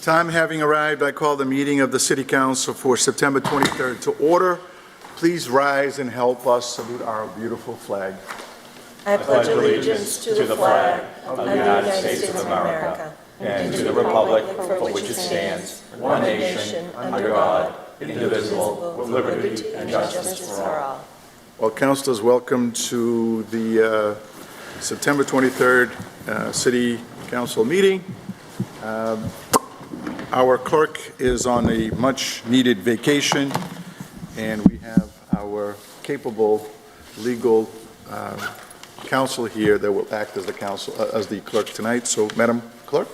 Time having arrived, I call the meeting of the City Council for September 23rd to order. Please rise and help us salute our beautiful flag. I pledge allegiance to the flag of the United States of America and to the republic for which it stands, one nation, under God, indivisible, with liberty and justice for all. Well, councilors, welcome to the September 23rd City Council meeting. Our clerk is on a much-needed vacation, and we have our capable legal counsel here that will act as the clerk tonight. So, Madam Clerk.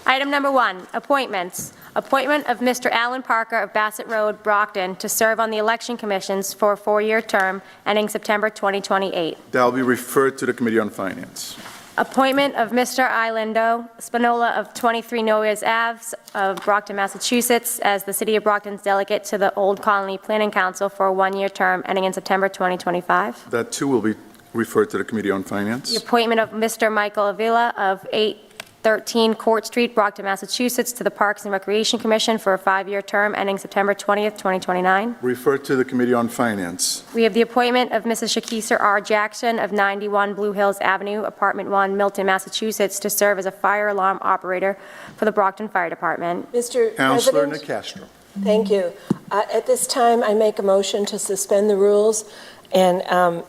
Item number 1, appointments. Appointment of Mr. Alan Parker of Bassett Road, Brockton, to serve on the election commissions for a 4-year term ending September 2028. That will be referred to the Committee on Finance. Appointment of Mr. Ilendo Spinola of 23 Noyes Ave of Brockton, Massachusetts, as the City of Brockton's delegate to the Old Colony Planning Council for a 1-year term ending in September 2025. That too will be referred to the Committee on Finance. The appointment of Mr. Michael Avila of 813 Court Street, Brockton, Massachusetts, to the Parks and Recreation Commission for a 5-year term ending September 20th, 2029. Referred to the Committee on Finance. We have the appointment of Mrs. Shakisa R. Jackson of 91 Blue Hills Avenue, Apartment 1, Milton, Massachusetts, to serve as a fire alarm operator for the Brockton Fire Department. Mr. Councilor President, Nicastro. thank you. At this time, I make a motion to suspend the rules and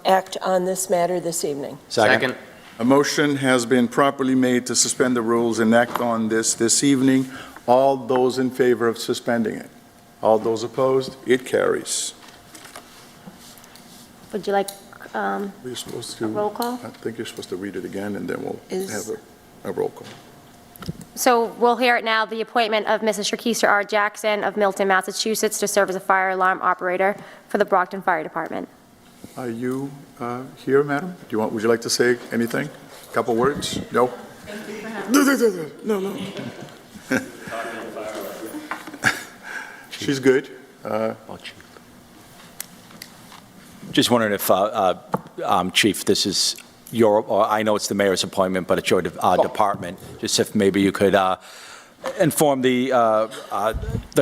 act on this matter this evening. Second. A motion has been properly made to suspend the rules and act on this evening. All those in favor of suspending it? All those opposed? It carries. Would you like We're supposed to, roll call? I think you're supposed to read it again, and then we'll have a roll call. So we'll hear it now, the appointment of Mrs. Shakisa R. Jackson of Milton, Massachusetts, to serve as a fire alarm operator for the Brockton Fire Department. Are you here, madam? Would you like to say anything? A couple words? No? Thank you for having me. No. She's good. Just wondering if, Chief, this is I know it's the mayor's appointment, but it's your department. Just if maybe you could inform the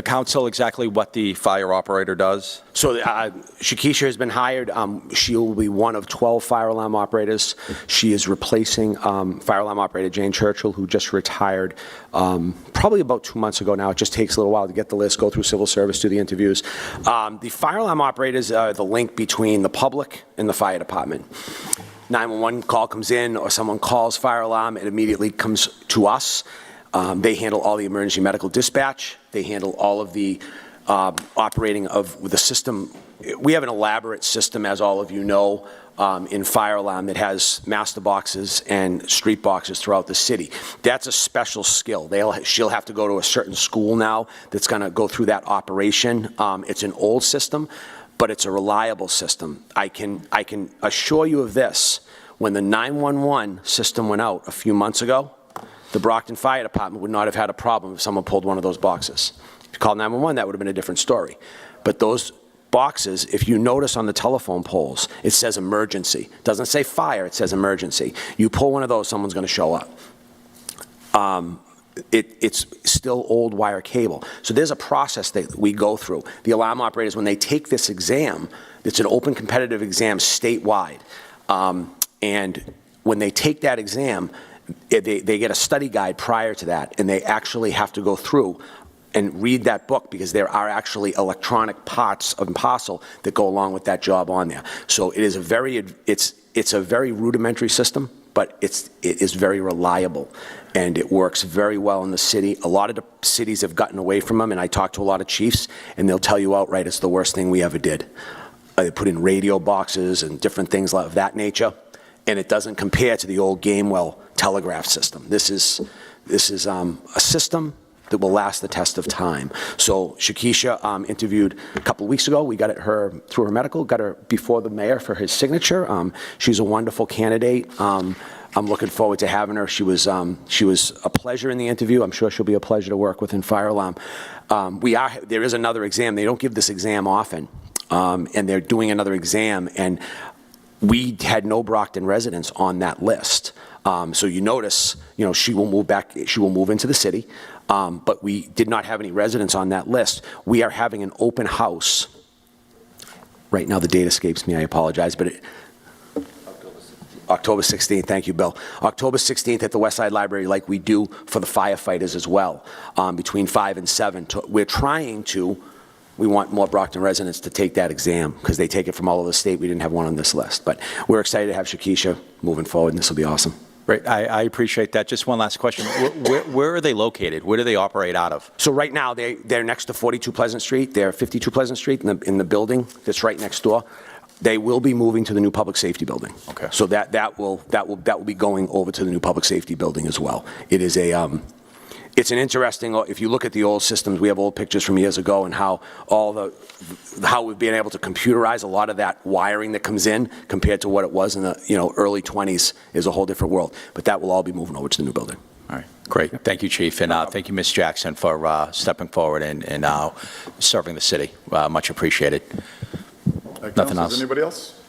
council exactly what the fire operator does. So Shakisha has been hired. She will be one of 12 fire alarm operators. She is replacing fire alarm operator Jane Churchill, who just retired probably about 2 months ago now. It just takes a little while to get the list, go through civil service, do the interviews. The fire alarm operators are the link between the public and the fire department. 911 call comes in or someone calls fire alarm, it immediately comes to us. They handle all the emergency medical dispatch. They handle all of the operating of the system. We have an elaborate system, as all of you know, in fire alarm that has master boxes and street boxes throughout the city. That's a special skill. She'll have to go to a certain school now that's going to go through that operation. It's an old system, but it's a reliable system. I can assure you of this. When the 911 system went out a few months ago, the Brockton Fire Department would not have had a problem if someone pulled one of those boxes. If you called 911, that would have been a different story. But those boxes, if you notice on the telephone poles, it says emergency. It doesn't say fire, it says emergency. You pull one of those, someone's going to show up. It's still old wire cable. So there's a process that we go through. The alarm operators, when they take this exam, it's an open competitive exam statewide. And when they take that exam, they get a study guide prior to that, and they actually have to go through and read that book because there are actually electronic parts of and parcel that go along with that job on there. So it is it's a very rudimentary system, but it is very reliable, and it works very well in the city. A lot of the cities have gotten away from them, and I talk to a lot of chiefs, and they'll tell you outright it's the worst thing we ever did. They put in radio boxes and different things of that nature, and it doesn't compare to the old Gamewell telegraph system. This is a system that will last the test of time. So Shakisha interviewed a couple of weeks ago. We got her through her medical, got her before the mayor for his signature. She's a wonderful candidate. I'm looking forward to having her. She was a pleasure in the interview. I'm sure she'll be a pleasure to work with in fire alarm. There is another exam. They don't give this exam often, and they're doing another exam. And we had no Brockton residents on that list. So you notice, she will move back, she will move into the city, but we did not have any residents on that list. We are having an open house. Right now, the date escapes me, I apologize, but October 16th, thank you, Bill. October 16th at the Westside Library, like we do for the firefighters as well, between 5 and 7. We want more Brockton residents to take that exam, because they take it from all over the state. We didn't have one on this list. But we're excited to have Shakisha moving forward, and this will be awesome. Great, I appreciate that. Just one last question. Where are they located? Where do they operate out of? So right now, they're next to 42 Pleasant Street. They're 52 Pleasant Street in the building that's right next door. They will be moving to the new public safety building. Okay. So that will be going over to the new public safety building as well. It is it's an interesting, if you look at the old systems, we have old pictures from years ago, and how we've been able to computerize a lot of that wiring that comes in compared to what it was in the early 20s is a whole different world. But that will all be moving over to the new building. All right, great. Thank you, Chief, and thank you, Ms. Jackson, for stepping forward and serving the city. Much appreciated. Nothing else. Anybody else?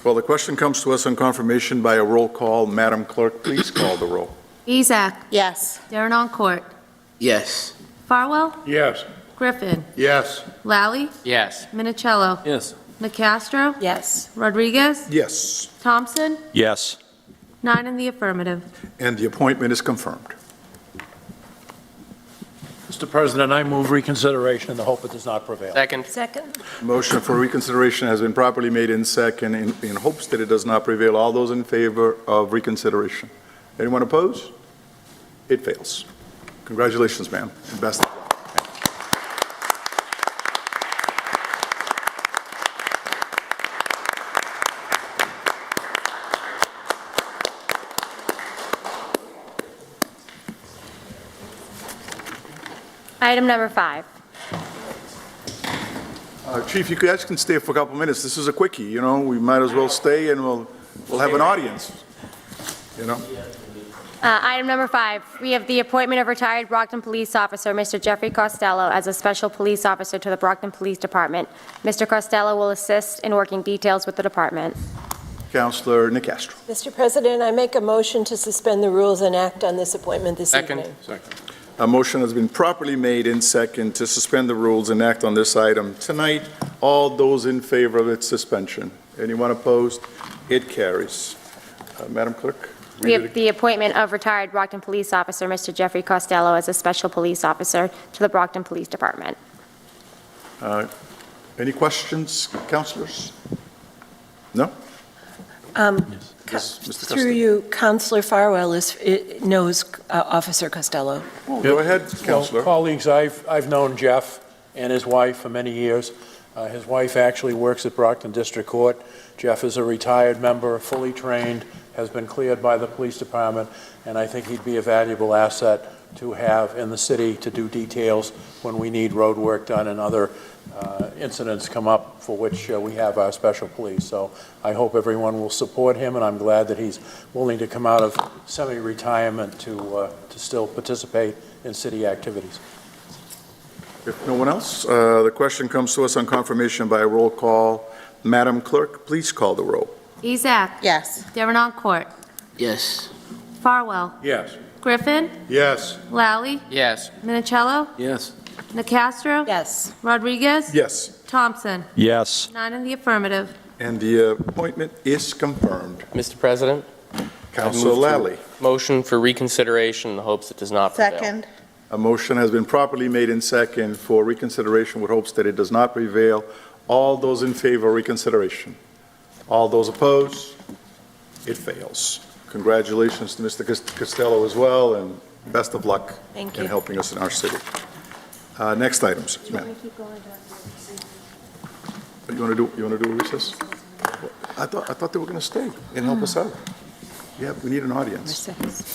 Well, the question comes to us on confirmation by a roll call. Madam Clerk, please call the roll. Ezak. Yes. Darren Oncourt. Yes. Farwell. Yes. Griffin. Yes. Lally. Yes. Minicello. Yes. Nicastro. Yes. Rodriguez. Yes, Thompson. Yes. 9 in the affirmative. and the appointment is confirmed. Mr. President, I move reconsideration in the hope it does not prevail. Second. Second. Motion for reconsideration has been properly made in second in hopes that it does not prevail. All those in favor of reconsideration? Anyone opposed? It fails. Congratulations, ma'am, and best of luck. Item number 5. Chief, you guys can stay for a couple minutes. This is a quickie, we might as well stay and we'll have an audience, Item number 5, we have the appointment of retired Brockton Police Officer, Mr. Jeffrey Costello, as a Special Police Officer to the Brockton Police Department. Mr. Costello will assist in working details with the department. Councilor Nicastro. Mr. President, I make a motion to suspend the rules and act on this appointment this evening. A motion has been properly made in second to suspend the rules and act on this item tonight. All those in favor of its suspension? Anyone opposed? It carries. Madam Clerk? We have the appointment of retired Brockton Police Officer, Mr. Jeffrey Costello, as a Special Police Officer to the Brockton Police Department. Any questions, councilors? No? Yes, Mr. Through you, Councilor Farwell knows Officer Costello. Oh, go ahead, Well, Councilor. colleagues, I've known Jeff and his wife for many years. His wife actually works at Brockton District Court. Jeff is a retired member, fully trained, has been cleared by the police department, and I think he'd be a valuable asset to have in the city to do details when we need road work done and other incidents come up for which we have our special police. So I hope everyone will support him, and I'm glad that he's willing to come out of semi-retirement to still participate in city activities. If no one else, the question comes to us on confirmation by a roll call. Madam Clerk, please call the roll. Ezak. Yes. Darren Oncourt. Yes. Farwell. Yes. Griffin. Yes. Lally. Yes. Minicello. Yes. Nicastro. Yes. Rodriguez. Yes, Thompson. Yes. 9 in the affirmative. and the appointment is confirmed. Mr. President, Councilor move to- Lally. motion for reconsideration in the hopes it does not prevail. Second. A motion has been properly made in second for reconsideration with hopes that it does not prevail. All those in favor of reconsideration? All those opposed? It fails. Congratulations to Mr. Costello as well, and best of luck Thank in you. helping us in our city. Next items, ma'am. You want to do a recess? I thought they were going to stay and help us out. Yeah, we need an audience.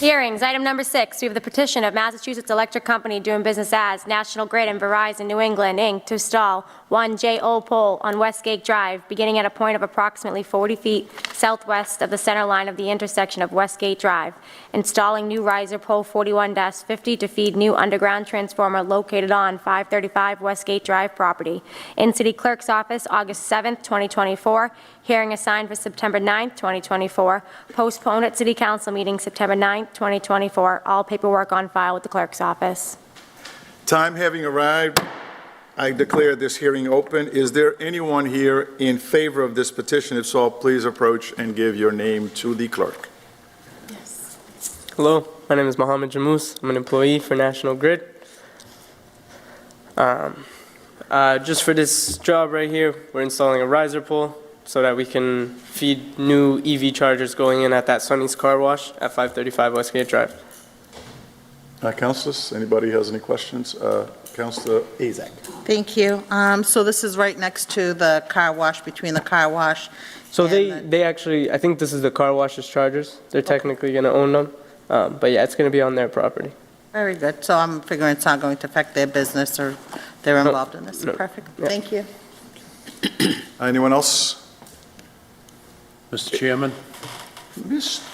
Hearings, item number 6, we have the petition of Massachusetts Electric Company doing business as National Grid and Verizon New England, Inc. to install 1 J.O. pole on Westgate Drive, beginning at a point of approximately 40 feet southwest of the center line of the intersection of Westgate Drive, installing new riser pole 41-50 to feed new underground transformer located on 535 Westgate Drive property. In City Clerk's office, August 7th, 2024. Hearing assigned for September 9th, 2024. Postponed at City Council meeting September 9th, 2024. All paperwork on file with the Clerk's office. Time having arrived, I declare this hearing open. Is there anyone here in favor of this petition? If so, please approach and give your name to the clerk. Hello, my name is Mohammed Jamous. I'm an employee for National Grid. Just for this job right here, we're installing a riser pole so that we can feed new EV chargers going in at that Sonny's Car Wash at 535 Westgate Drive. Councilors, anybody has any questions? Councilor Azak. Thank you. So this is right next to the car wash, between the car wash. So and they actually, I think this is the car wash's chargers. They're technically going to own them. But yeah, it's going to be on their property. Very good. So I'm figuring it's not going to affect their business or they're involved in this. No. Perfect. Yeah. Thank you. Anyone else? Mr. Chairman?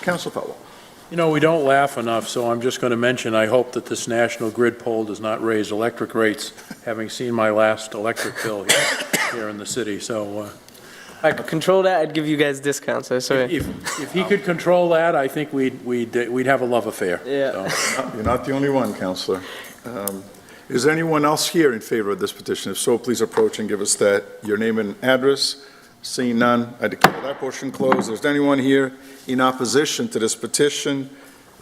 Council Fellow. You know, we don't laugh enough, so I'm just going to mention, I hope that this National Grid poll does not raise electric rates, having seen my last electric bill here in the city. So I could control that. I'd give you guys discounts, I swear. if he could control that, I think we'd have a love affair. Yeah. So, You're not the only one, Councilor. Is there anyone else here in favor of this petition? If so, please approach and give us your name and address. Seeing none, I declare that portion closed. Is there anyone here in opposition to this petition?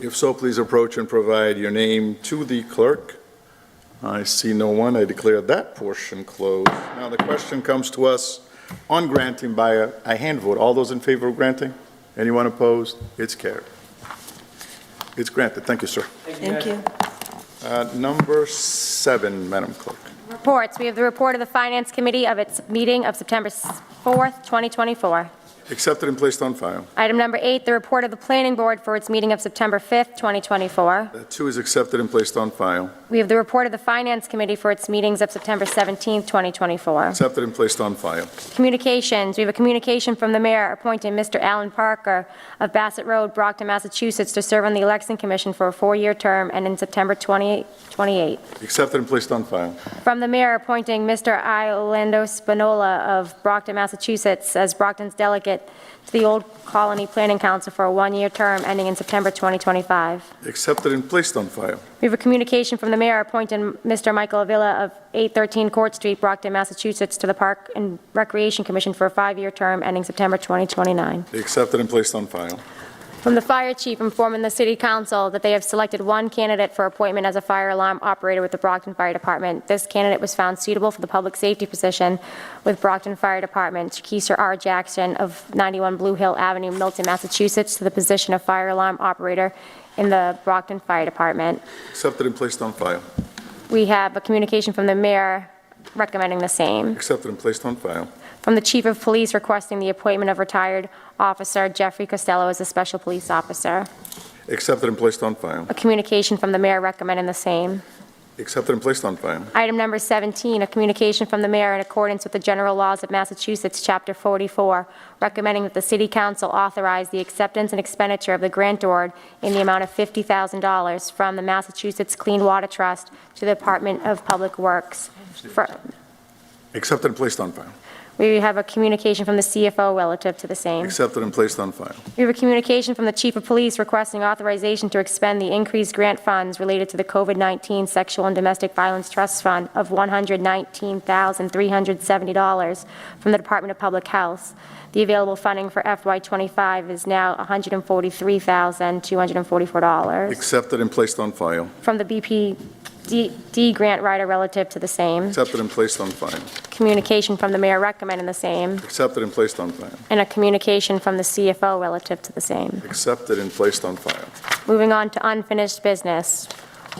If so, please approach and provide your name to the clerk. I see no one. I declare that portion closed. Now the question comes to us on granting by a hand vote. All those in favor of granting? Anyone opposed? It's carried. It's granted. Thank you, sir. Thank you. Number 7, Madam Clerk. Reports. We have the report of the Finance Committee of its meeting of September 4th, 2024. Accepted and placed on file. Item number 8, the report of the Planning Board for its meeting of September 5th, 2024. That too is accepted and placed on file. We have the report of the Finance Committee for its meetings of September 17th, 2024. Accepted and placed on file. Communications. We have a communication from the mayor appointing Mr. Alan Parker of Bassett Road, Brockton, Massachusetts, to serve on the Election Commission for a 4-year term ending September 2028. Accepted and placed on file. From the mayor appointing Mr. Orlando Spinola of Brockton, Massachusetts, as Brockton's delegate to the Old Colony Planning Council for a 1-year term ending in September 2025. Accepted and placed on file. We have a communication from the mayor appointing Mr. Michael Avila of 813 Court Street, Brockton, Massachusetts, to the Park and Recreation Commission for a 5-year term ending September 2029. Accepted and placed on file. From the fire chief informing the city council that they have selected one candidate for appointment as a fire alarm operator with the Brockton Fire Department. This candidate was found suitable for the public safety position with Brockton Fire Department. Keisha R. Jackson of 91 Blue Hill Avenue, Milton, Massachusetts, to the position of fire alarm operator in the Brockton Fire Department. Accepted and placed on file. We have a communication from the mayor recommending the same. Accepted and placed on file. From the chief of police requesting the appointment of retired officer Jeffrey Costello as a special police officer. Accepted and placed on file. A communication from the mayor recommending the same. Accepted and placed on file. Item number 17, a communication from the mayor in accordance with the general laws of Massachusetts, Chapter 44, recommending that the city council authorize the acceptance and expenditure of the grant award in the amount of $50,000 from the Massachusetts Clean Water Trust to the Department of Public Works. Accepted and placed on file. We have a communication from the CFO relative to the same. Accepted and placed on file. We have a communication from the chief of police requesting authorization to expend the increased grant funds related to the COVID-19 Sexual and Domestic Violence Trust Fund of $119,370 from the Department of Public Health. The available funding for FY25 is now $143,244. Accepted and placed on file. From the BPD grant writer relative to the same. Accepted and placed on file. Communication from the mayor recommending the same. Accepted and placed on file. And a communication from the CFO relative to the same. Accepted and placed on file. Moving on to unfinished business.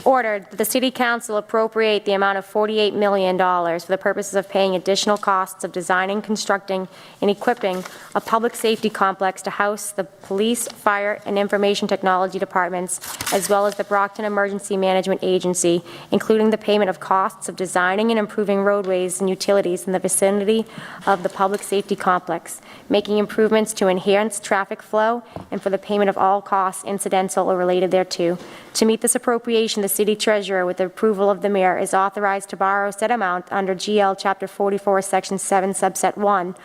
Ordered that the City Council appropriate the amount of $48 million for the purposes of paying additional costs of designing, constructing, and equipping a public safety complex to house the police, fire, and information technology departments, as well as the Brockton Emergency Management Agency, including the payment of costs of designing and improving roadways and utilities in the vicinity of the public safety complex, making improvements to enhance traffic flow, and for the payment of all costs incidental or related thereto. To meet this appropriation, the city treasurer, with the approval of the mayor, is authorized to borrow said amount under GL Chapter 44, Section 7, Subset 1,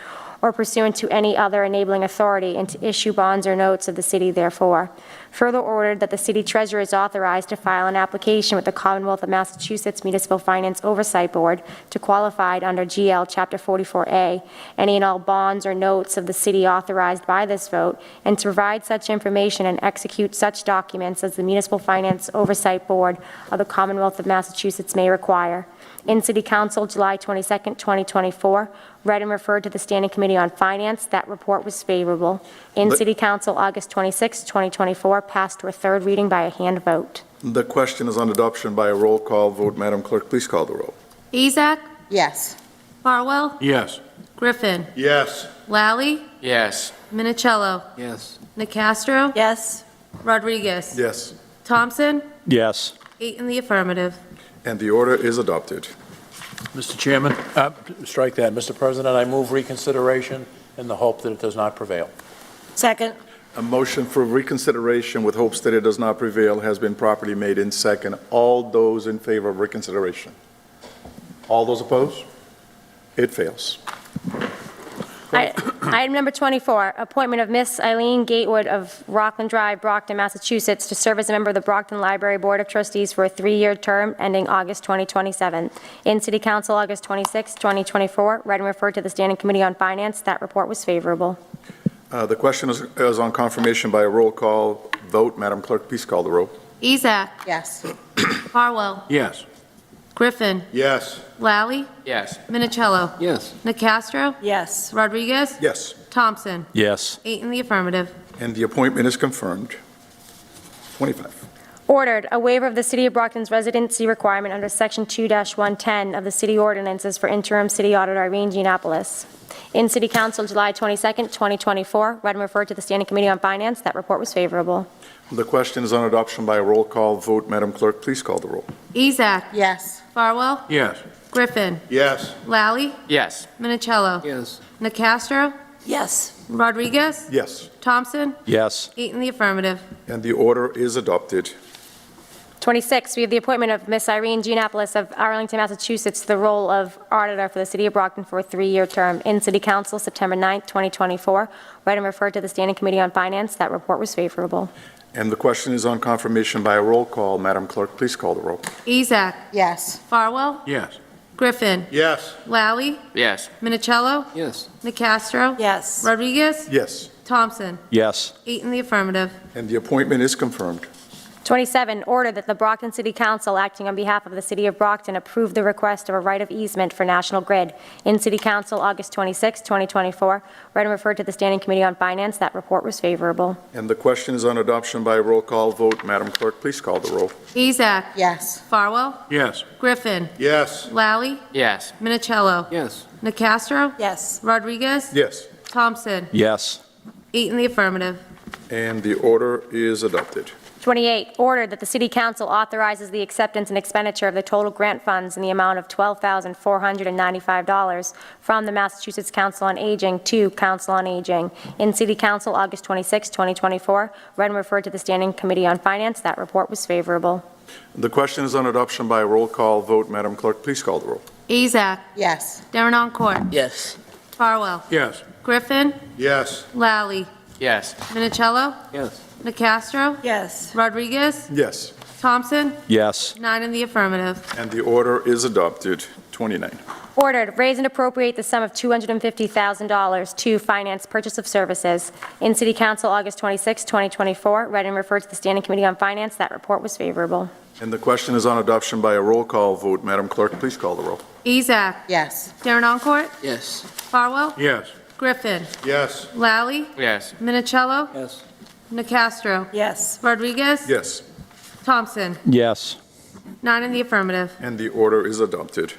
or pursuant to any other enabling authority, and to issue bonds or notes of the city therefore. Further ordered that the city treasurer is authorized to file an application with the Commonwealth of Massachusetts Municipal Finance Oversight Board to qualify under GL Chapter 44A, any and all bonds or notes of the city authorized by this vote, and to provide such information and execute such documents as the Municipal Finance Oversight Board of the Commonwealth of Massachusetts may require. In City Council, July 22nd, 2024, read and referred to the Standing Committee on Finance. That report was favorable. In City Council, August 26, 2024, passed to a third reading by a hand vote. The question is on adoption by a roll call vote. Madam Clerk, please call the roll. Ezak? Yes. Farwell? Yes. Griffin? Yes. Lally? Yes. Minicello? Yes. Nacastro? Yes. Rodriguez? Yes. Thompson? Yes. 8 in the affirmative. And the order is adopted. Mr. Chairman, strike that. Mr. President, I move reconsideration in the hope that it does not prevail. Second. A motion for reconsideration with hopes that it does not prevail has been properly made in second. All those in favor of reconsideration? All those opposed? It fails. Item number 24, appointment of Miss Eileen Gatewood of Rockland Drive, Brockton, Massachusetts, to serve as a member of the Brockton Library Board of Trustees for a 3-year term ending August 2027. In City Council, August 26, 2024, read and referred to the Standing Committee on Finance. That report was favorable. The question is on confirmation by a roll call vote. Madam Clerk, please call the roll. Ezak? Yes. Farwell? Yes. Griffin? Yes. Lally? Yes. Minicello? Yes. Nacastro? Yes. Rodriguez? Yes. Thompson? Yes. 8 in the affirmative. And the appointment is confirmed. 25. Ordered, a waiver of the City of Brockton's residency requirement under Section 2-110 of the city ordinances for interim city auditor Irene Giannopoulos. In City Council, July 22nd, 2024, read and referred to the Standing Committee on Finance. That report was favorable. The question is on adoption by a roll call vote. Madam Clerk, please call the roll. Ezak? Yes. Farwell? Yes. Griffin? Yes. Lally? Yes. Minicello? Yes. Nacastro? Yes. Rodriguez? Yes. Thompson? Yes. 8 in the affirmative. And the order is adopted. 26, we have the appointment of Miss Irene Giannopoulos of Arlington, Massachusetts, to the role of auditor for the City of Brockton for a 3-year term. In City Council, September 9th, 2024, read and referred to the Standing Committee on Finance. That report was favorable. And the question is on confirmation by a roll call. Madam Clerk, please call the roll. Ezak? Yes. Farwell? Yes. Griffin? Yes. Lally? Yes. Minicello? Yes. Nacastro? Yes. Rodriguez? Yes. Thompson? Yes. 8 in the affirmative. And the appointment is confirmed. 27, order that the Brockton City Council, acting on behalf of the City of Brockton, approve the request of a right of easement for National Grid. In City Council, August 26, 2024, read and referred to the Standing Committee on Finance. That report was favorable. And the question is on adoption by a roll call vote. Madam Clerk, please call the roll. Ezak? Yes. Farwell? Yes. Griffin? Yes. Lally? Yes. Minicello? Yes. Nacastro? Yes. Rodriguez? Yes. Thompson? Yes. 8 in the affirmative. And the order is adopted. 28, ordered that the City Council authorizes the acceptance and expenditure of the total grant funds in the amount of $12,495 from the Massachusetts Council on Aging to Council on Aging. In City Council, August 26, 2024, read and referred to the Standing Committee on Finance. That report was favorable. The question is on adoption by a roll call vote. Madam Clerk, please call the roll. Ezak? Yes. Darren Oncourt? Yes. Farwell? Yes. Griffin? Yes. Lally? Yes. Minicello? Yes. Nacastro? Yes. Rodriguez? Yes. Thompson? Yes. 9 in the affirmative. And the order is adopted. 29. Ordered, raise and appropriate the sum of $250,000 to finance purchase of services. In City Council, August 26, 2024, read and referred to the Standing Committee on Finance. That report was favorable. And the question is on adoption by a roll call vote. Madam Clerk, please call the roll. Ezak? Yes. Darren Oncourt? Yes. Farwell? Yes. Griffin? Yes. Lally? Yes. Minicello? Yes. Nacastro? Yes. Rodriguez? Yes. Thompson? Yes. Nine in the affirmative. And the order is adopted.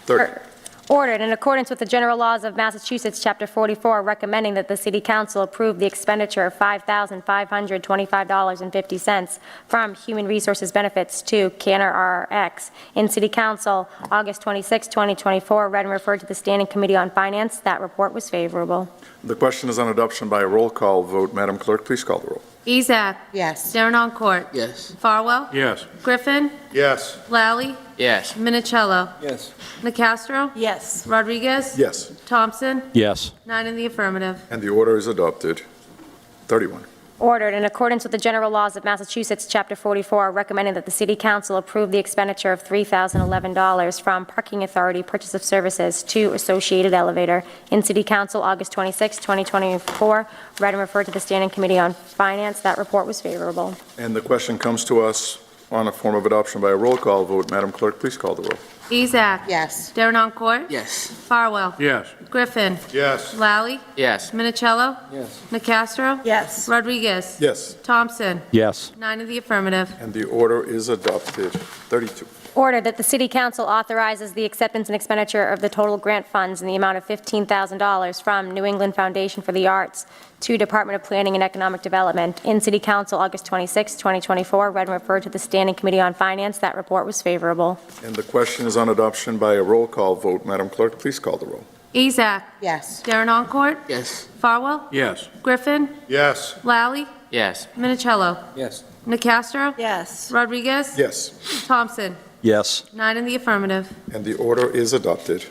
30. Ordered in accordance with the general laws of Massachusetts, Chapter 44, recommending that the City Council approve the expenditure of $5,525.50 from Human Resources Benefits to Canner RX in City Council, August 26, 2024, read and referred to the Standing Committee on Finance. That report was favorable. The question is on adoption by a roll call vote. Madam Clerk, please call the roll. Ezak. Yes. Darren Oncourt. Yes. Farwell. Yes. Griffin. Yes. Lally. Yes. Minicello. Yes. Nacastro. Yes. Rodriguez. Yes. Thompson. Yes. Nine in the affirmative. And the order is adopted. 31. Ordered in accordance with the general laws of Massachusetts, Chapter 44, recommending that the City Council approve the expenditure of $3,011 from Parking Authority Purchase of Services to Associated Elevator in City Council, August 26, 2024, read and referred to the Standing Committee on Finance. That report was favorable. And the question comes to us on a form of adoption by a roll call vote. Madam Clerk, please call the roll. Ezak. Yes. Darren Oncourt. Yes. Farwell. Yes. Griffin. Yes. Lally. Yes. Minicello. Yes. Nacastro. Yes. Rodriguez. Yes. Thompson. Yes. Nine in the affirmative. And the order is adopted. 32. Ordered that the City Council authorizes the acceptance and expenditure of the total grant funds in the amount of $15,000 from New England Foundation for the Arts to Department of Planning and Economic Development in City Council, August 26, 2024, read and referred to the Standing Committee on Finance. That report was favorable. And the question is on adoption by a roll call vote. Madam Clerk, please call the roll. Ezak. Yes. Darren Oncourt. Yes. Farwell. Yes. Griffin. Yes. Lally. Yes. Minicello. Yes. Nacastro. Yes. Rodriguez. Yes. Thompson. Yes. Nine in the affirmative. And the order is adopted.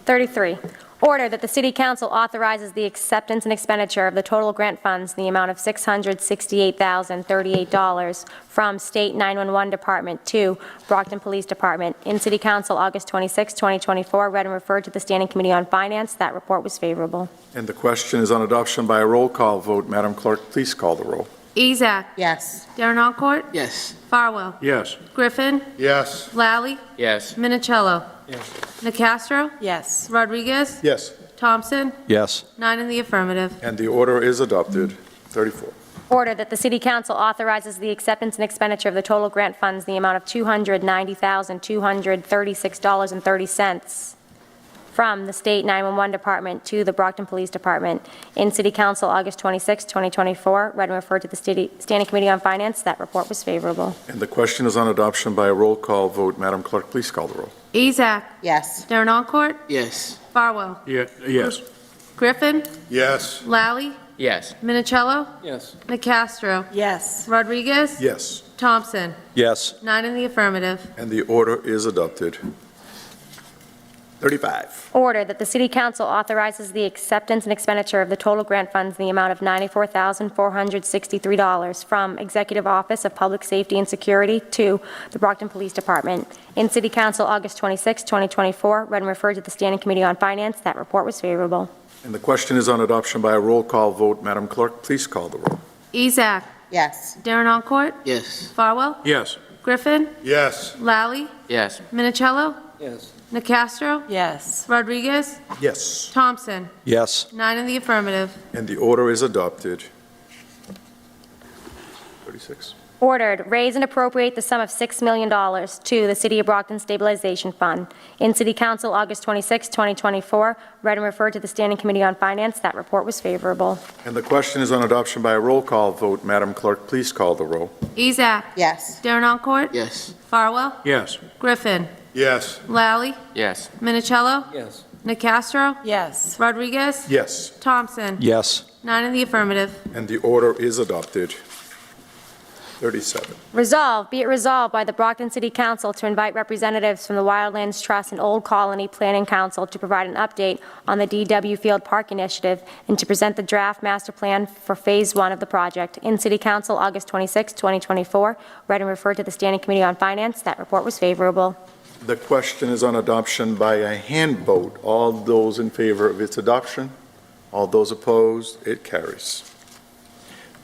33, order that the City Council authorizes the acceptance and expenditure of the total grant funds in the amount of $668,038 from State 911 Department to Brockton Police Department in City Council, August 26, 2024, read and referred to the Standing Committee on Finance. That report was favorable. And the question is on adoption by a roll call vote. Madam Clerk, please call the roll. Ezak. Yes. Darren Oncourt. Yes. Farwell. Yes. Griffin. Yes. Lally. Yes. Minicello. Yes. Nacastro. Yes. Rodriguez. Yes. Thompson. Yes. Nine in the affirmative. And the order is adopted. 34. Order that the City Council authorizes the acceptance and expenditure of the total grant funds in the amount of $290,236.30 from the State 911 Department to the Brockton Police Department in City Council, August 26, 2024, read and referred to the Standing Committee on Finance. That report was favorable. And the question is on adoption by a roll call vote. Madam Clerk, please call the roll. Ezak. Yes. Darren Oncourt. Yes. Farwell. Yes. Griffin. Yes. Lally. Yes. Minicello. Yes. Nacastro. Yes. Rodriguez. Yes. Thompson. Yes. Nine in the affirmative. And the order is adopted. 35. Order that the City Council authorizes the acceptance and expenditure of the total grant funds in the amount of $94,463 from Executive Office of Public Safety and Security to the Brockton Police Department in City Council, August 26, 2024, read and referred to the Standing Committee on Finance. That report was favorable. And the question is on adoption by a roll call vote. Madam Clerk, please call the roll. Ezak. Yes. Darren Oncourt. Yes. Farwell. Yes. Griffin. Yes. Lally. Yes. Minicello. Yes. Nacastro. Yes. Rodriguez. Yes. Thompson. Yes. Nine in the affirmative. And the order is adopted. 36. Ordered, raise and appropriate the sum of $6 million to the City of Brockton Stabilization Fund in City Council, August 26, 2024, read and referred to the Standing Committee on Finance. That report was favorable. And the question is on adoption by a roll call vote. Madam Clerk, please call the roll. Ezak. Yes. Darren Oncourt. Yes. Farwell. Yes. Griffin. Yes. Lally. Yes. Minicello. Yes. Nacastro. Yes. Rodriguez. Yes. Thompson. Yes. Nine in the affirmative. And the order is adopted. 37. Resolved, be it resolved by the Brockton City Council to invite representatives from the Wildlands Trust and Old Colony Planning Council to provide an update on the DW Field Park Initiative and to present the draft master plan for Phase 1 of the project in City Council, August 26, 2024, read and referred to the Standing Committee on Finance. That report was favorable. The question is on adoption by a hand vote. All those in favor of its adoption? All those opposed? It carries.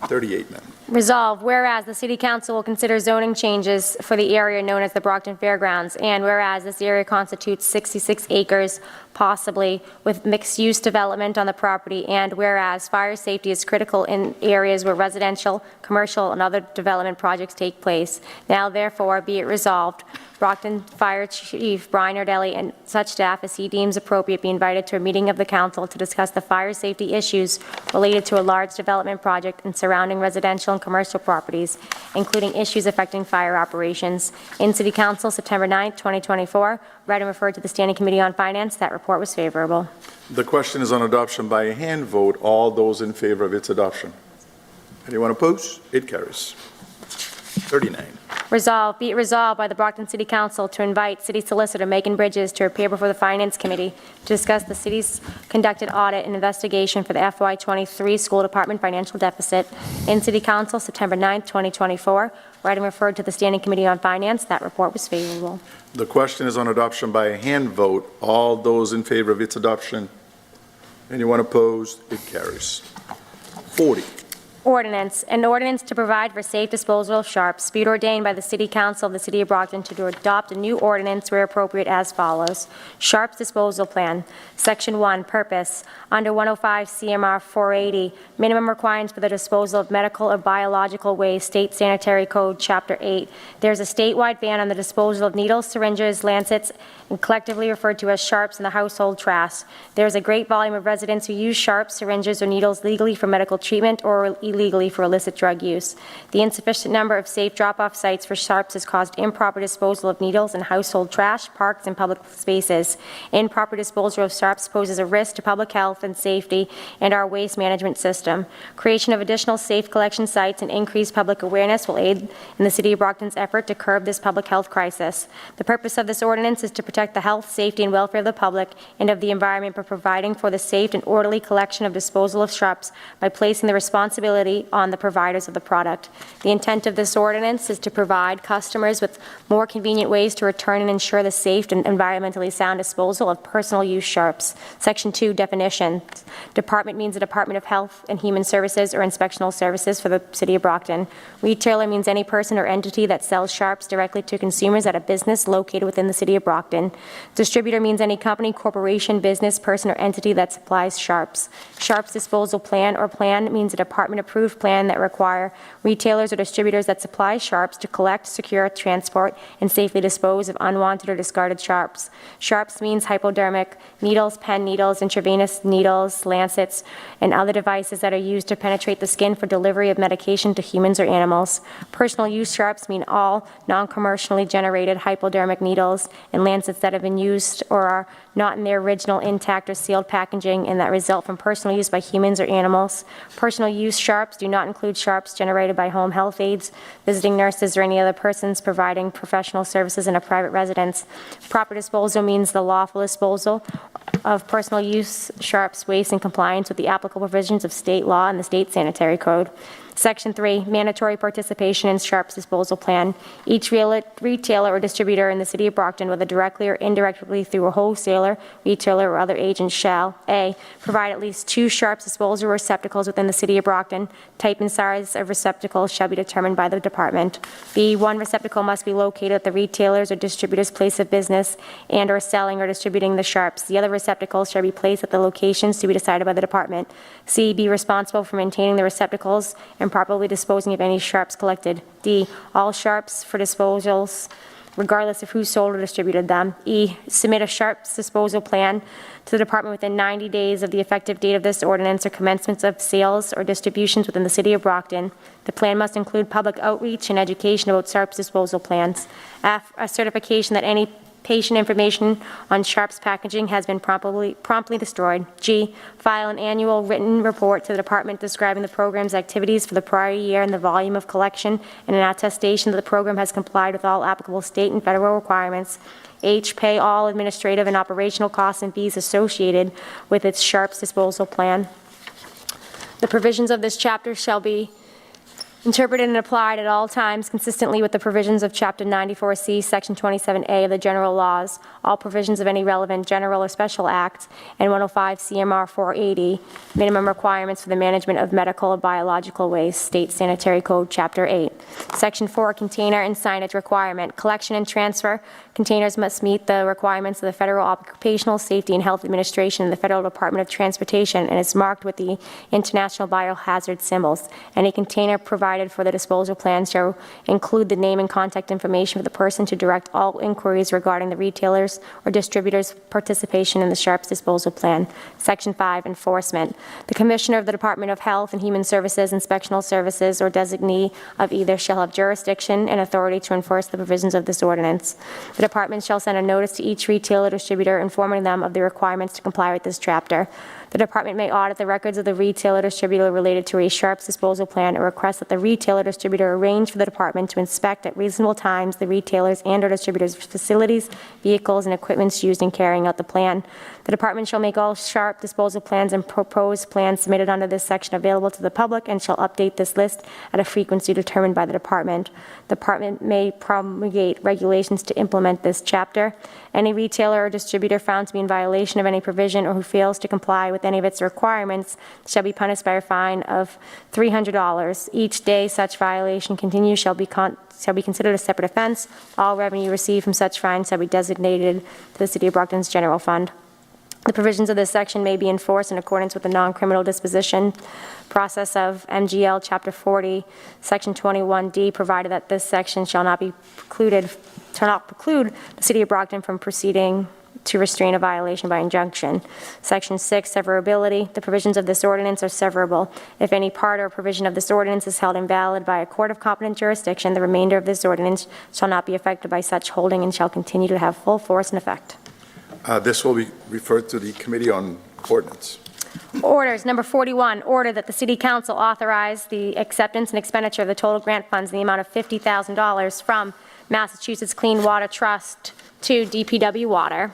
38, ma'am. Resolved, whereas the City Council will consider zoning changes for the area known as the Brockton Fairgrounds, and whereas this area constitutes 66 acres, possibly, with mixed-use development on the property, and whereas fire safety is critical in areas where residential, commercial, and other development projects take place. Now therefore, be it resolved, Brockton Fire Chief Brian Nardelli and such staff as he deems appropriate be invited to a meeting of the council to discuss the fire safety issues related to a large development project and surrounding residential and commercial properties, including issues affecting fire operations. In City Council, September 9, 2024, read and referred to the Standing Committee on Finance. That report was favorable. The question is on adoption by a hand vote. All those in favor of its adoption? Anyone opposed? It carries. 39. Resolved, be it resolved by the Brockton City Council to invite City Solicitor Megan Bridges to appear before the Finance Committee to discuss the city's conducted audit and investigation for the FY23 School Department financial deficit. In City Council, September 9, 2024, read and referred to the Standing Committee on Finance. That report was favorable. The question is on adoption by a hand vote. All those in favor of its adoption? Anyone opposed? It carries. 40. Ordinance, an ordinance to provide for safe disposal of sharps, be it ordained by the City Council of the City of Brockton to adopt a new ordinance where appropriate as follows. Sharps Disposal Plan. Section 1, Purpose. Under 105 CMR 480, minimum requirements for the disposal of medical or biological waste, State Sanitary Code, Chapter 8. There is a statewide ban on the disposal of needles, syringes, lancets, and collectively referred to as sharps in the household trash. There is a great volume of residents who use sharps, syringes, or needles legally for medical treatment or illegally for illicit drug use. The insufficient number of safe drop-off sites for sharps has caused improper disposal of needles in household trash, parks, and public spaces. Improper disposal of sharps poses a risk to public health and safety and our waste management system. Creation of additional safe collection sites and increased public awareness will aid in the City of Brockton's effort to curb this public health crisis. The purpose of this ordinance is to protect the health, safety, and welfare of the public and of the environment by providing for the safe and orderly collection of disposal of sharps by placing the responsibility on the providers of the product. The intent of this ordinance is to provide customers with more convenient ways to return and ensure the safe and environmentally sound disposal of personal use sharps. Section 2, definitions. Department means the Department of Health and Human Services or Inspectional Services for the City of Brockton. Retailer means any person or entity that sells sharps directly to consumers at a business located within the City of Brockton. Distributor means any company, corporation, business, person, or entity that supplies sharps. Sharps disposal plan or plan means a department-approved plan that require retailers or distributors that supply sharps to collect, secure, transport, and safely dispose of unwanted or discarded sharps. Sharps means hypodermic needles, pen needles, intravenous needles, lancets, and other devices that are used to penetrate the skin for delivery of medication to humans or animals. Personal use sharps mean all non-commercially generated hypodermic needles and lancets that have been used or are not in their original intact or sealed packaging and that result from personal use by humans or animals. Personal use sharps do not include sharps generated by home health aides, visiting nurses, or any other persons providing professional services in a private residence. Proper disposal means the lawful disposal of personal use sharps waste in compliance with the applicable provisions of state law and the State Sanitary Code. Section 3, mandatory participation in sharps disposal plan. Each retailer or distributor in the City of Brockton, whether directly or indirectly through a wholesaler, retailer, or other agent, shall A, provide at least 2 sharps disposal receptacles within the City of Brockton. Type and size of receptacles shall be determined by the department. B, 1 receptacle must be located at the retailer's or distributor's place of business and or selling or distributing the sharps. The other receptacles shall be placed at the locations to be decided by the department. C, be responsible for maintaining the receptacles and properly disposing of any sharps collected. D, all sharps for disposals, regardless of who sold or distributed them. E, submit a sharps disposal plan to the department within 90 days of the effective date of this ordinance or commencements of sales or distributions within the City of Brockton. The plan must include public outreach and education about sharps disposal plans. F, a certification that any patient information on sharps packaging has been promptly destroyed. G, file an annual written report to the department describing the program's activities for the prior year and the volume of collection, and an attestation that the program has complied with all applicable state and federal requirements. H, pay all administrative and operational costs and fees associated with its sharps disposal plan. The provisions of this chapter shall be interpreted and applied at all times consistently with the provisions of Chapter 94C, Section 27A of the general laws, all provisions of any relevant general or special act, and 105 CMR 480, minimum requirements for the management of medical or biological waste, State Sanitary Code, Chapter 8. Section 4, container and signage requirement. Collection and transfer containers must meet the requirements of the Federal Occupational Safety and Health Administration and the Federal Department of Transportation, and is marked with the International Biohazard symbols. Any container provided for the disposal plan shall include the name and contact information for the person to direct all inquiries regarding the retailers or distributors' participation in the Sharps disposal plan. Section 5, enforcement. The Commissioner of the Department of Health and Human Services, Inspectional Services, or designee of either shall have jurisdiction and authority to enforce the provisions of this ordinance. The Department shall send a notice to each retailer or distributor informing them of the requirements to comply with this chapter. The Department may audit the records of the retailer or distributor related to a Sharps disposal plan or request that the retailer or distributor arrange for the Department to inspect at reasonable times the retailers and/or distributors' facilities, vehicles, and equipment used in carrying out the plan. The Department shall make all Sharp disposal plans and proposed plans submitted under this section available to the public and shall update this list at a frequency determined by the Department. The Department may promulgate regulations to implement this chapter. Any retailer or distributor found to be in violation of any provision or who fails to comply with any of its requirements shall be punished by a fine of $300. Each day such violation continues shall be considered a separate offense. All revenue received from such fines shall be designated to the City of Brockton's general fund. The provisions of this section may be enforced in accordance with the non-criminal disposition process of MGL Chapter 40, Section 21D, provided that this section shall not preclude the City of Brockton from proceeding to restrain a violation by injunction. Section 6, severability. The provisions of this ordinance are severable. If any part or provision of this ordinance is held invalid by a court of competent jurisdiction, the remainder of this ordinance shall not be affected by such holding and shall continue to have full force and effect. This will be referred to the Committee on Ordinance. Orders. Number 41, order that the City Council authorize the acceptance and expenditure of the total grant funds in the amount of $50,000 from Massachusetts Clean Water Trust to DPW Water.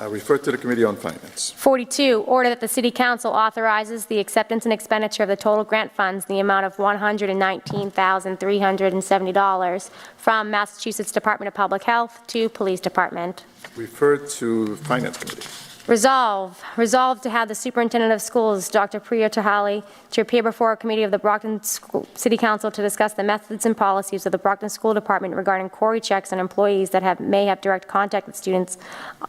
Referred to the Committee on Finance. 42, order that the City Council authorizes the acceptance and expenditure of the total grant funds in the amount of $119,370 from Massachusetts Department of Public Health to Police Department. Referred to Finance Committee. Resolved to have the Superintendent of Schools, Dr. Priya Tahali, to appear before a committee of the Brockton City Council to discuss the methods and policies of the Brockton School Department regarding query checks on employees that may have direct contact with students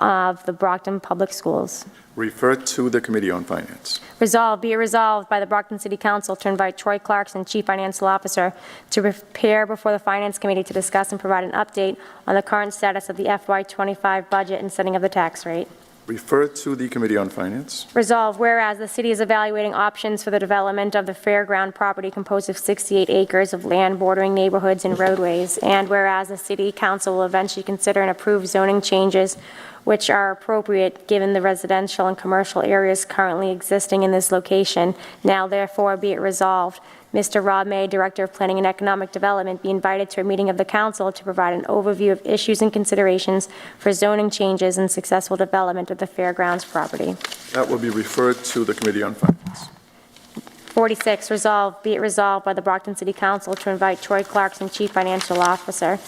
of the Brockton Public Schools. Referred to the Committee on Finance. Be it resolved by the Brockton City Council to invite Troy Clarkson, Chief Financial Officer, to appear before the Finance Committee to discuss and provide an update on the current status of the FY25 budget and setting of the tax rate. Referred to the Committee on Finance. Resolved, whereas the city is evaluating options for the development of the fairground property composed of 68 acres of land bordering neighborhoods and roadways, and whereas the City Council will eventually consider and approve zoning changes which are appropriate given the residential and commercial areas currently existing in this location, now therefore be it resolved, Mr. Rob May, Director of Planning and Economic Development, be invited to a meeting of the Council to provide an overview of issues and considerations for zoning changes and successful development of the fairgrounds property. That will be referred to the Committee on Finance. 46, be it resolved by the Brockton City Council to invite Troy Clarkson, Chief Financial Officer,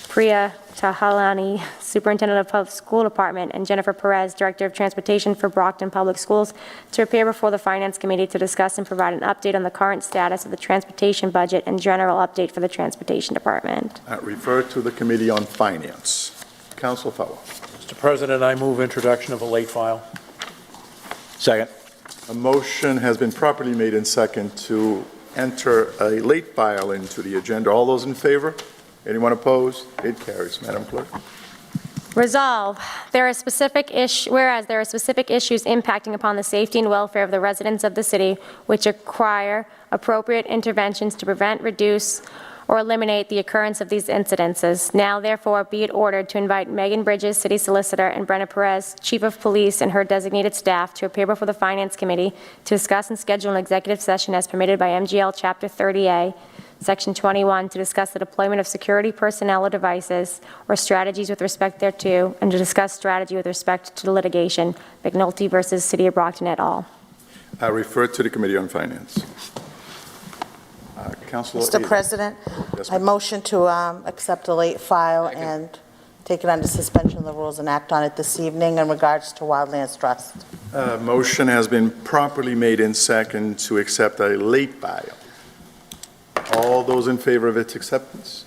Priya Tahalani, Superintendent of Public School Department, and Jennifer Perez, Director of Transportation for Brockton Public Schools, to appear before the Finance Committee to discuss and provide an update on the current status of the transportation budget and general update for the Transportation Department. Referred to the Committee on Finance. Council Fellow. Mr. President, I move introduction of a late file. Second. A motion has been properly made in second to enter a late file into the agenda. All those in favor? Anyone opposed? It carries. Madam Clerk. Resolve, whereas there are specific issues impacting upon the safety and welfare of the residents of the city which require appropriate interventions to prevent, reduce, or eliminate the occurrence of these incidences. Now, therefore, be it ordered to invite Megan Bridges, City Solicitor, and Brenna Perez, Chief of Police, and her designated staff to appear before the Finance Committee to discuss and schedule an executive session as permitted by MGL Chapter 30A, Section 21, to discuss the deployment of security personnel or devices or strategies with respect thereto, and to discuss strategy with respect to the litigation, McNulty versus City of Brockton et al. Referred to the Committee on Finance. Councilor Mr. Ada. President, Yes, I ma'am. motion to accept the late file and take it under suspension of the rules and act on it this evening in regards to Wildlands Trust. Motion has been properly made in second to accept a late file. All those in favor of its acceptance?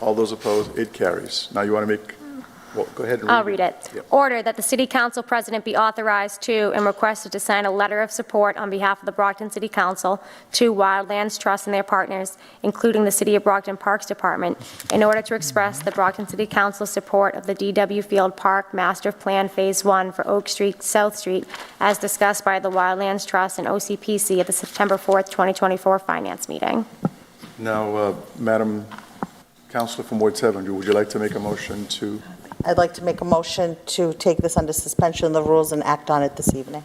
All those opposed? It carries. Now you want to make, well, go ahead and read it. I'll read it. Yep. Order that the City Council President be authorized to and requested to sign a letter of support on behalf of the Brockton City Council to Wildlands Trust and their partners, including the City of Brockton Parks Department, in order to express the Brockton City Council's support of the D.W. Field Park Master Plan Phase 1 for Oak Street, South Street, as discussed by the Wildlands Trust and OCPC at the September 4th, 2024 Finance meeting. Now, Madam Councilor from Ward 7, would you like to make a motion to? I'd like to make a motion to take this under suspension of the rules and act on it this evening.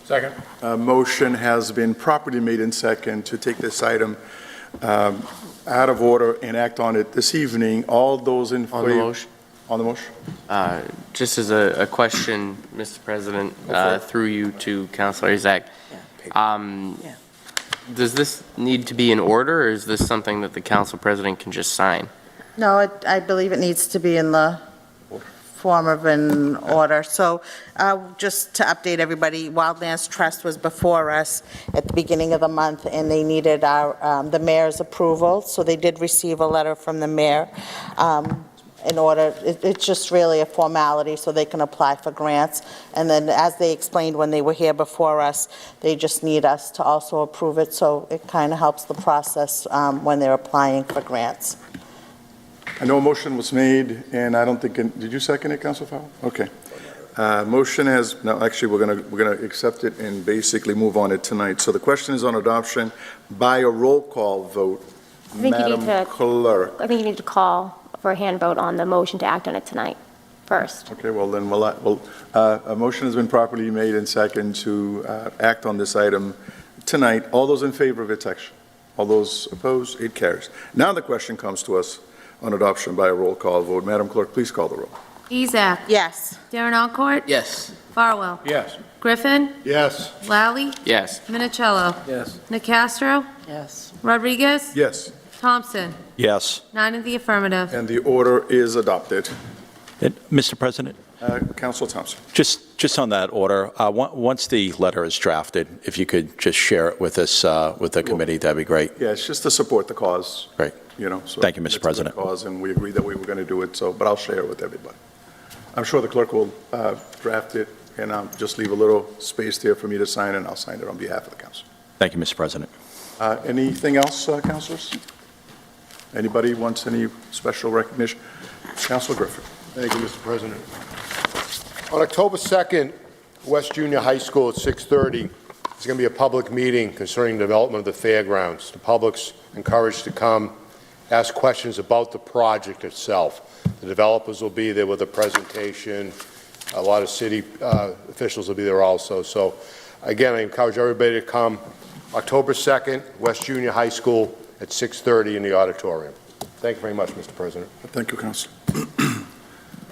Second. A motion has been properly made in second to take this item out of order and act on it this evening. All those in favor? On the motion? On the motion? Just as a question, Mr. President, through you to Councilor Azak. Does this need to be in order, or is this something that the council president can just sign? No, I believe it needs to be in the form of an order. So just to update everybody, Wildlands Trust was before us at the beginning of the month, and they needed the mayor's approval. So they did receive a letter from the mayor in order. It's just really a formality so they can apply for grants. And then, as they explained when they were here before us, they just need us to also approve it. So it kind of helps the process when they're applying for grants. I know a motion was made, and I don't think, did you second it, Councilor Fowler? Okay. Motion has, no, actually, we're going to accept it and basically move on it tonight. So the question is on adoption by a roll call vote. think you need Madam to- Clerk. I think you need to call for a hand vote on the motion to act on it tonight first. Okay, well, then, a motion has been properly made and second to act on this item tonight. All those in favor of its action? All those opposed? It carries. Now the question comes to us on adoption by a roll call vote. Madam Clerk, please call the roll. Ezak. Yes. Darren Alcourt. Yes. Farwell. Yes. Griffin. Yes. Lally. Yes. Minicello. Yes. Nicastro. Yes. Rodriguez. Yes, Thompson. Yes. 9 in the affirmative. and the order is adopted. Mr. President, Councilor Thompson. just on that order, once the letter is drafted, if you could just share it with us, with the committee, that'd be great. Yeah, it's just to support the cause. Great. You know. So Thank you, Mr. it's a good President. cause, and we agreed that we were going to do it, so, but I'll share it with everybody. I'm sure the clerk will draft it, and I'll just leave a little space there for me to sign, and I'll sign it on behalf of the council. Thank you, Mr. President. Anything else, councilors? Anybody wants any special recognition? Councilor Griffin. Thank you, Mr. President. On October 2nd, West Junior High School at 6:30, there's going to be a public meeting concerning the development of the fairgrounds. The public's encouraged to come, ask questions about the project itself. The developers will be there with a presentation. A lot of city officials will be there also. So, again, I encourage everybody to come. October 2nd, West Junior High School at 6:30 in the auditorium. Thank you very much, Mr. President. Thank you, Councilor.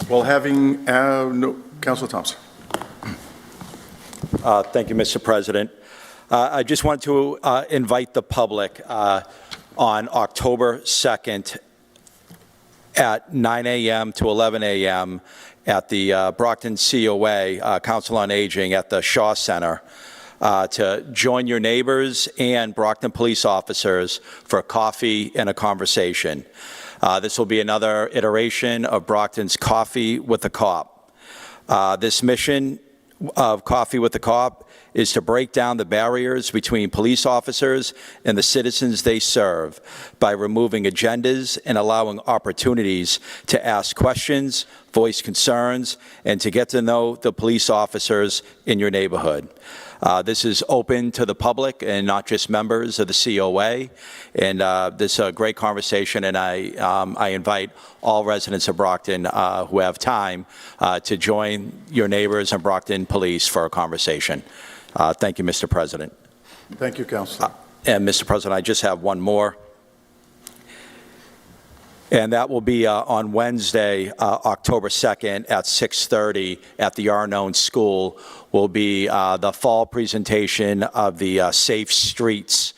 Well, Councilor Thompson. Thank you, Mr. President. I just want to invite the public on October 2nd at 9 a.m. to 11 a.m. at the Brockton COA, Council on Aging, at the Shaw Center, to join your neighbors and Brockton police officers for coffee and a conversation. This will be another iteration of Brockton's Coffee with the Cop. This mission of Coffee with the Cop is to break down the barriers between police officers and the citizens they serve by removing agendas and allowing opportunities to ask questions, voice concerns, and to get to know the police officers in your neighborhood. This is open to the public and not just members of the COA, and this is a great conversation, and I invite all residents of Brockton who have time to join your neighbors and Brockton Police for a conversation. Thank you, Mr. President. Thank you, Councilor. And Mr. President, I just have one more. And that will be on Wednesday, October 2nd at 6:30 at the Arnone School will be the fall presentation of the Safe Streets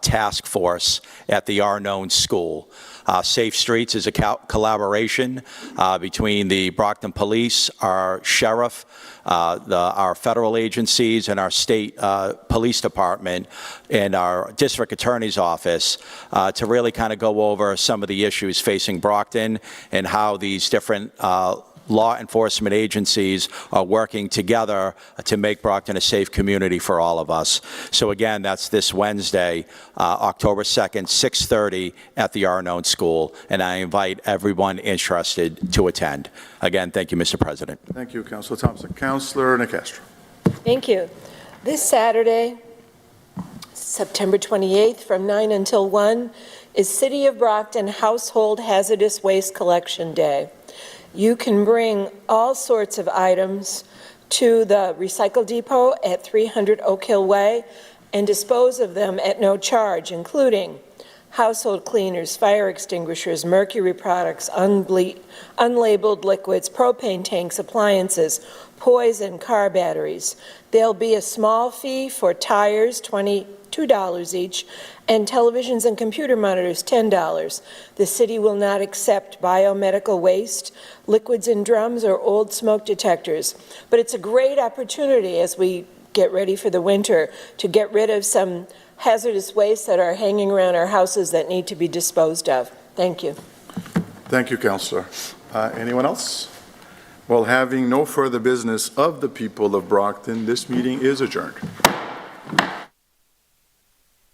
task force at the Arnone School. Safe Streets is a collaboration between the Brockton Police, our sheriff, our federal agencies, and our state police department, and our district attorney's office to really kind of go over some of the issues facing Brockton and how these different law enforcement agencies are working together to make Brockton a safe community for all of us. So again, that's this Wednesday, October 2nd, 6:30 at the Arnone School, and I invite everyone interested to attend. Again, thank you, Mr. President. Thank you, Councilor Thompson. Councilor Nacastro. Thank you. This Saturday, September 28th, from 9 until 1, is City of Brockton Household Hazardous Waste Collection Day. You can bring all sorts of items to the recycle depot at 300 Oak Hill Way and dispose of them at no charge, including household cleaners, fire extinguishers, mercury products, unlabeled liquids, propane tanks, appliances, poison, car batteries. There'll be a small fee for tires, $22 each, and televisions and computer monitors, $10. The city will not accept biomedical waste, liquids in drums, or old smoke detectors. But it's a great opportunity as we get ready for the winter to get rid of some hazardous waste that are hanging around our houses that need to be disposed of. Thank you. Thank you, Councilor. Anyone else? Well, having no further business of the people of Brockton, this meeting is adjourned.